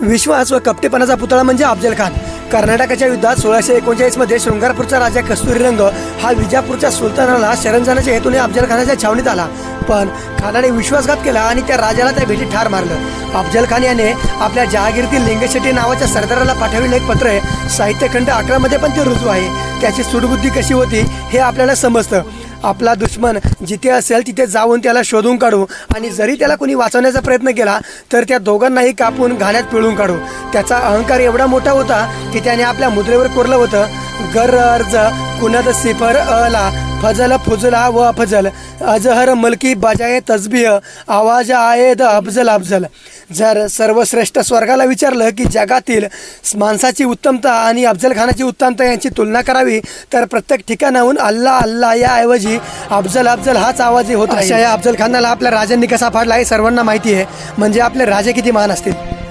विश्वास व कपटेपणाचा पुतळा म्हणजे अफजल खान. कर्नाटकाच्या युद्धात 1639 मध्ये शृंगारपूरचा राजा कस्तुरीरंग हा विजापूरच्या सुलतानाला शरण जाण्याच्या हेतूने अफजल खानाच्या छावणीत आला, पण खानाने विश्वासघात केला आणि त्या राजाला त्या भेटीत ठार मारलं. अफजल खान याने आपल्या जहागीरीतील लिंगशेट्टी नावाच्या सरदाराला पाठवलेलं एक पत्र आहे. साहित्यखंड 11 मध्ये पण ते रुजू आहे. त्याची सूडबुद्धी कशी होती हे आपल्याला समजतं. आपला दुश्मन जिथे असेल तिथे जाऊन त्याला शोधून काढू आणि जरी त्याला कोणी वाचवण्याचा प्रयत्न केला तर त्या दोघांनाही कापून घाण्यात पिळून काढू. त्याचा अहंकार एवढा मोठा होता की त्याने आपल्या मुद्रेवर कोरलं होतं, गर अर्ज कुनद सिफर अला फजल फुजला व अफजल अजहर मलकी बजाय तसबीह आवाज आयद अफजल अफजल. जर सर्वश्रेष्ठ स्वर्गाला विचारलं की जगातील माणसाची उत्तमता आणि अफजल खानाची उत्तमता यांची तुलना करावी तर प्रत्येक ठिकाणाहून अल्लाह अल्लाह या ऐवजी अफजल अफजल हाच आवाज होत. अशा या अफजल खानाला आपल्या राजांनी कसा फाडला हे सर्वांना माहिती आहे. म्हणजे आपले राजे किती महान असतील.